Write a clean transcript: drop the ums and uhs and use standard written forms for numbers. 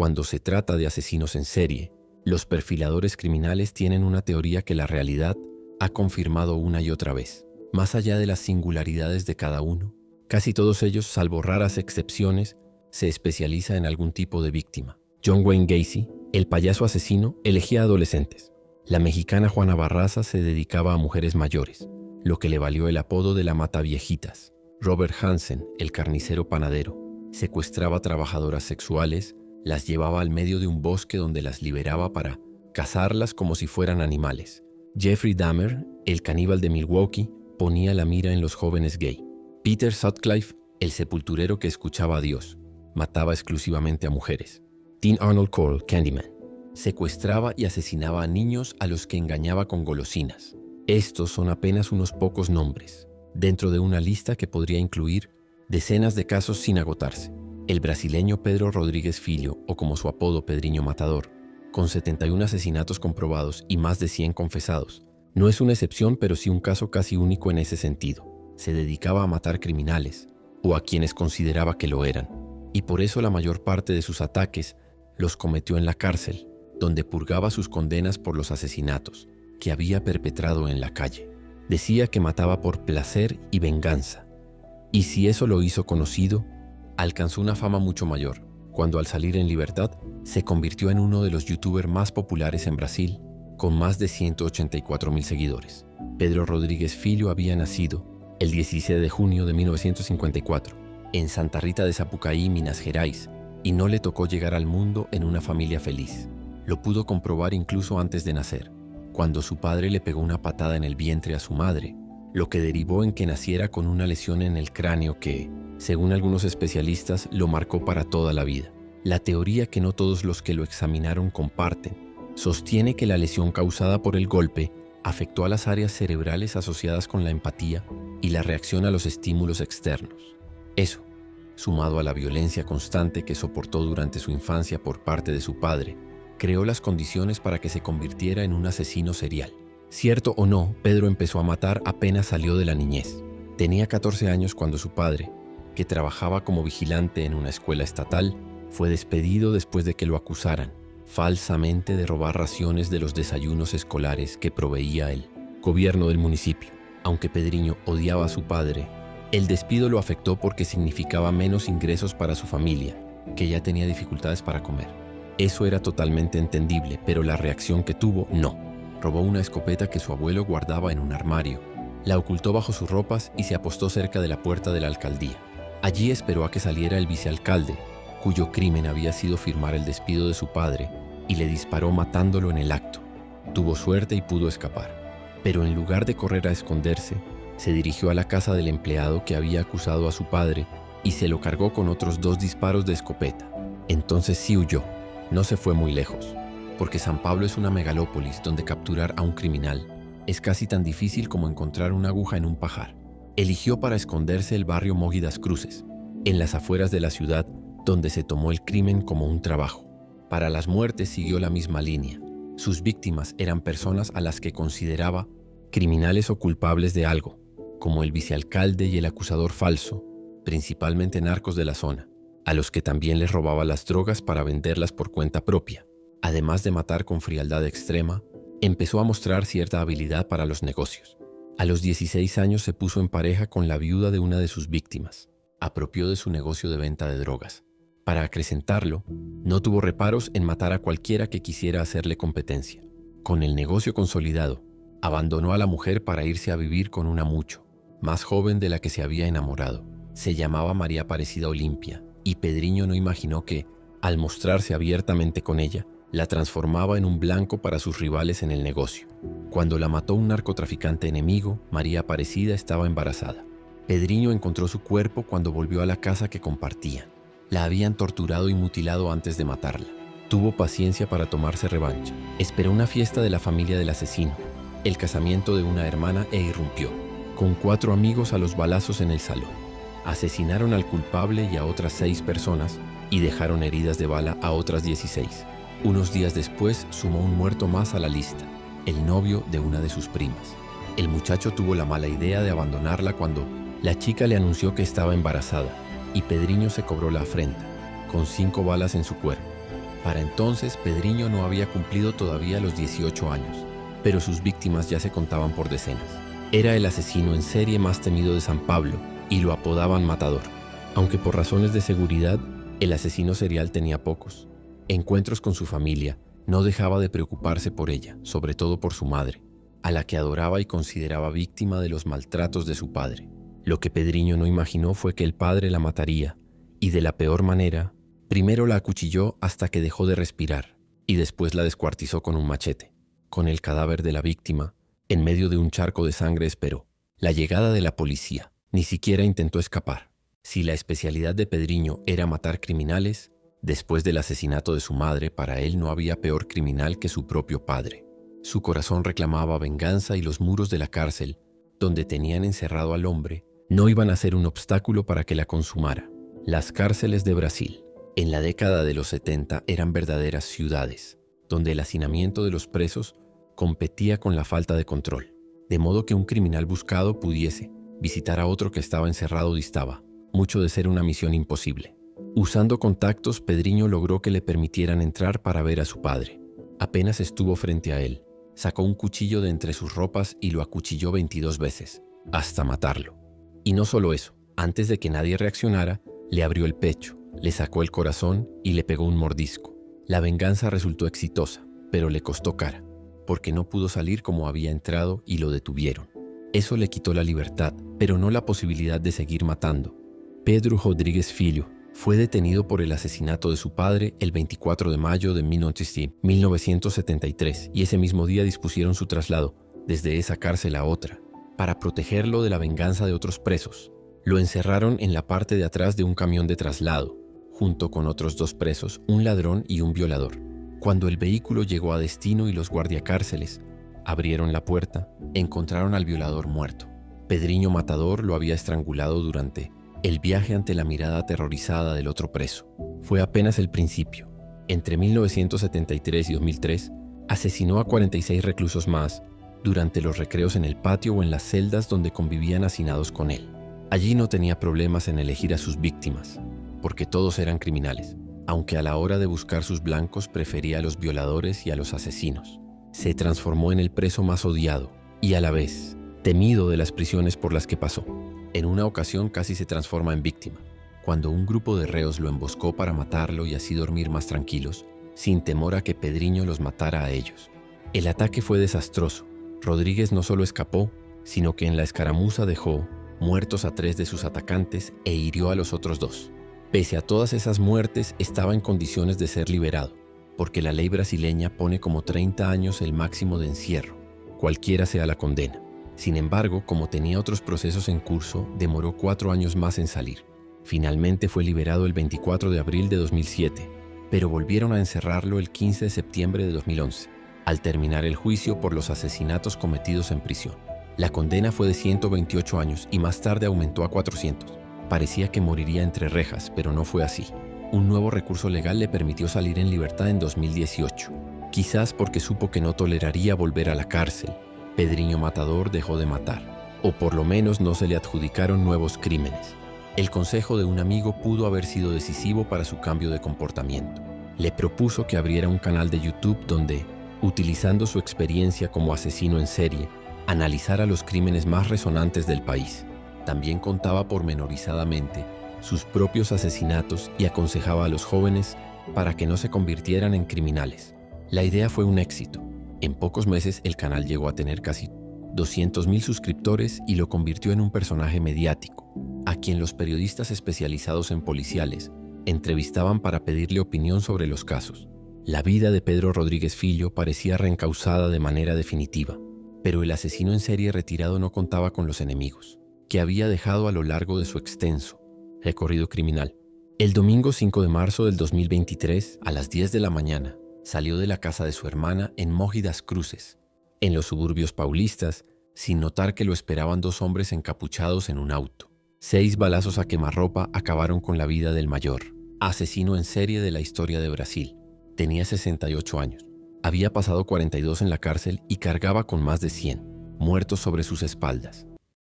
Cuando se trata de asesinos en serie, los perfiladores criminales tienen una teoría que la realidad ha confirmado una y otra vez. Más allá de las singularidades de cada uno, casi todos ellos, salvo raras excepciones, se especializa en algún tipo de víctima. John Wayne Gacy, el payaso asesino, elegía adolescentes. La mexicana Juana Barraza se dedicaba a mujeres mayores, lo que le valió el apodo de la Mataviejitas. Robert Hansen, el carnicero panadero, secuestraba trabajadoras sexuales, las llevaba al medio de un bosque donde las liberaba para cazarlas como si fueran animales. Jeffrey Dahmer, el caníbal de Milwaukee, ponía la mira en los jóvenes gay. Peter Sutcliffe, el sepulturero que escuchaba a Dios, mataba exclusivamente a mujeres. Dean Arnold Cole, Candyman, secuestraba y asesinaba a niños a los que engañaba con golosinas. Estos son apenas unos pocos nombres, dentro de una lista que podría incluir decenas de casos sin agotarse. El brasileño Pedro Rodríguez Filho, o como su apodo Pedriño Matador, con 71 asesinatos comprobados y más de 100 confesados, no es una excepción, pero sí un caso casi único en ese sentido. Se dedicaba a matar criminales, o a quienes consideraba que lo eran, y por eso la mayor parte de sus ataques los cometió en la cárcel, donde purgaba sus condenas por los asesinatos que había perpetrado en la calle. Decía que mataba por placer y venganza, y si eso lo hizo conocido, alcanzó una fama mucho mayor, cuando al salir en libertad se convirtió en uno de los youtubers más populares en Brasil, con más de 184,000 seguidores. Pedro Rodríguez Filho había nacido el 17 de junio de 1954 en Santa Rita de Sapucaí, Minas Gerais, y no le tocó llegar al mundo en una familia feliz. Lo pudo comprobar incluso antes de nacer, cuando su padre le pegó una patada en el vientre a su madre, lo que derivó en que naciera con una lesión en el cráneo que, según algunos especialistas, lo marcó para toda la vida. La teoría que no todos los que lo examinaron comparten sostiene que la lesión causada por el golpe afectó a las áreas cerebrales asociadas con la empatía y la reacción a los estímulos externos. Eso, sumado a la violencia constante que soportó durante su infancia por parte de su padre, creó las condiciones para que se convirtiera en un asesino serial. Cierto o no, Pedro empezó a matar apenas salió de la niñez. Tenía 14 años cuando su padre, que trabajaba como vigilante en una escuela estatal, fue despedido después de que lo acusaran falsamente de robar raciones de los desayunos escolares que proveía el gobierno del municipio. Aunque Pedriño odiaba a su padre, el despido lo afectó porque significaba menos ingresos para su familia, que ya tenía dificultades para comer. Eso era totalmente entendible, pero la reacción que tuvo, no. Robó una escopeta que su abuelo guardaba en un armario, la ocultó bajo sus ropas y se apostó cerca de la puerta de la alcaldía. Allí esperó a que saliera el vicealcalde, cuyo crimen había sido firmar el despido de su padre, y le disparó matándolo en el acto. Tuvo suerte y pudo escapar, pero en lugar de correr a esconderse, se dirigió a la casa del empleado que había acusado a su padre y se lo cargó con otros 2 disparos de escopeta. Entonces sí huyó. No se fue muy lejos, porque San Pablo es una megalópolis donde capturar a un criminal es casi tan difícil como encontrar una aguja en un pajar. Eligió para esconderse el barrio Mogi das Cruzes, en las afueras de la ciudad, donde se tomó el crimen como un trabajo. Para las muertes siguió la misma línea. Sus víctimas eran personas a las que consideraba criminales o culpables de algo, como el vicealcalde y el acusador falso, principalmente narcos de la zona, a los que también les robaba las drogas para venderlas por cuenta propia. Además de matar con frialdad extrema, empezó a mostrar cierta habilidad para los negocios. A los 16 años se puso en pareja con la viuda de una de sus víctimas. Apropió de su negocio de venta de drogas. Para acrecentarlo, no tuvo reparos en matar a cualquiera que quisiera hacerle competencia. Con el negocio consolidado, abandonó a la mujer para irse a vivir con una mucho más joven de la que se había enamorado. Se llamaba María Aparecida Olimpia, y Pedriño no imaginó que, al mostrarse abiertamente con ella, la transformaba en un blanco para sus rivales en el negocio. Cuando la mató un narcotraficante enemigo, María Aparecida estaba embarazada. Pedriño encontró su cuerpo cuando volvió a la casa que compartían. La habían torturado y mutilado antes de matarla. Tuvo paciencia para tomarse revancha. Esperó una fiesta de la familia del asesino, el casamiento de una hermana, e irrumpió, con 4 amigos a los balazos en el salón. Asesinaron al culpable y a otras 6 personas y dejaron heridas de bala a otras 16. Unos días después sumó un muerto más a la lista, el novio de una de sus primas. El muchacho tuvo la mala idea de abandonarla cuando la chica le anunció que estaba embarazada, y Pedriño se cobró la afrenta, con 5 balas en su cuerpo. Para entonces, Pedrinho no había cumplido todavía los 18 años, pero sus víctimas ya se contaban por decenas. Era el asesino en serie más temido de San Pablo y lo apodaban Matador. Aunque por razones de seguridad, el asesino serial tenía pocos encuentros con su familia, no dejaba de preocuparse por ella, sobre todo por su madre, a la que adoraba y consideraba víctima de los maltratos de su padre. Lo que Pedrinho no imaginó fue que el padre la mataría, y de la peor manera. Primero la acuchilló hasta que dejó de respirar, y después la descuartizó con un machete. Con el cadáver de la víctima, en medio de un charco de sangre, esperó la llegada de la policía. Ni siquiera intentó escapar. Si la especialidad de Pedrinho era matar criminales, después del asesinato de su madre, para él no había peor criminal que su propio padre. Su corazón reclamaba venganza y los muros de la cárcel, donde tenían encerrado al hombre, no iban a ser un obstáculo para que la consumara. Las cárceles de Brasil, en la década de los 70, eran verdaderas ciudades, donde el hacinamiento de los presos competía con la falta de control, de modo que un criminal buscado pudiese visitar a otro que estaba encerrado distaba mucho de ser una misión imposible. Usando contactos, Pedrinho logró que le permitieran entrar para ver a su padre. Apenas estuvo frente a él, sacó un cuchillo de entre sus ropas y lo acuchilló 22 veces, hasta matarlo. Y no solo eso, antes de que nadie reaccionara, le abrió el pecho, le sacó el corazón y le pegó un mordisco. La venganza resultó exitosa, pero le costó cara, porque no pudo salir como había entrado y lo detuvieron. Eso le quitó la libertad, pero no la posibilidad de seguir matando. Pedro Rodrigues Filho fue detenido por el asesinato de su padre el 24 de mayo de 1973 y ese mismo día dispusieron su traslado desde esa cárcel a otra, para protegerlo de la venganza de otros presos. Lo encerraron en la parte de atrás de un camión de traslado, junto con otros 2 presos, un ladrón y un violador. Cuando el vehículo llegó a destino y los guardiacárceles abrieron la puerta, encontraron al violador muerto. Pedrinho Matador lo había estrangulado durante el viaje ante la mirada aterrorizada del otro preso. Fue apenas el principio. Entre 1973 y 2003, asesinó a 46 reclusos más durante los recreos en el patio o en las celdas donde convivían hacinados con él. Allí no tenía problemas en elegir a sus víctimas, porque todos eran criminales, aunque a la hora de buscar sus blancos prefería a los violadores y a los asesinos. Se transformó en el preso más odiado y a la vez temido de las prisiones por las que pasó. En una ocasión casi se transforma en víctima, cuando un grupo de reos lo emboscó para matarlo y así dormir más tranquilos, sin temor a que Pedrinho los matara a ellos. El ataque fue desastroso. Rodríguez no solo escapó, sino que en la escaramuza dejó muertos a 3 de sus atacantes e hirió a los otros 2. Pese a todas esas muertes, estaba en condiciones de ser liberado, porque la ley brasileña pone como 30 años el máximo de encierro, cualquiera sea la condena. Sin embargo, como tenía otros procesos en curso, demoró 4 años más en salir. Finalmente fue liberado el 24 de abril de 2007, pero volvieron a encerrarlo el 15 de septiembre de 2011, al terminar el juicio por los asesinatos cometidos en prisión. La condena fue de 128 años y más tarde aumentó a 400. Parecía que moriría entre rejas, pero no fue así. Un nuevo recurso legal le permitió salir en libertad en 2018, quizás porque supo que no toleraría volver a la cárcel. Pedrinho Matador dejó de matar, o por lo menos no se le adjudicaron nuevos crímenes. El consejo de un amigo pudo haber sido decisivo para su cambio de comportamiento. Le propuso que abriera un canal de YouTube donde, utilizando su experiencia como asesino en serie, analizara los crímenes más resonantes del país. También contaba pormenorizadamente sus propios asesinatos y aconsejaba a los jóvenes para que no se convirtieran en criminales. La idea fue un éxito. En pocos meses el canal llegó a tener casi 200,000 suscriptores y lo convirtió en un personaje mediático, a quien los periodistas especializados en policiales entrevistaban para pedirle opinión sobre los casos. La vida de Pedro Rodrigues Filho parecía reencauzada de manera definitiva, pero el asesino en serie retirado no contaba con los enemigos que había dejado a lo largo de su extenso recorrido criminal. El domingo 5 de marzo del 2023, a las 10 de la mañana, salió de la casa de su hermana en Mogi das Cruzes, en los suburbios paulistas, sin notar que lo esperaban 2 hombres encapuchados en un auto. 6 balazos a quemarropa acabaron con la vida del mayor, asesino en serie de la historia de Brasil. Tenía 68 años. Había pasado 42 en la cárcel y cargaba con más de 100 muertos sobre sus espaldas.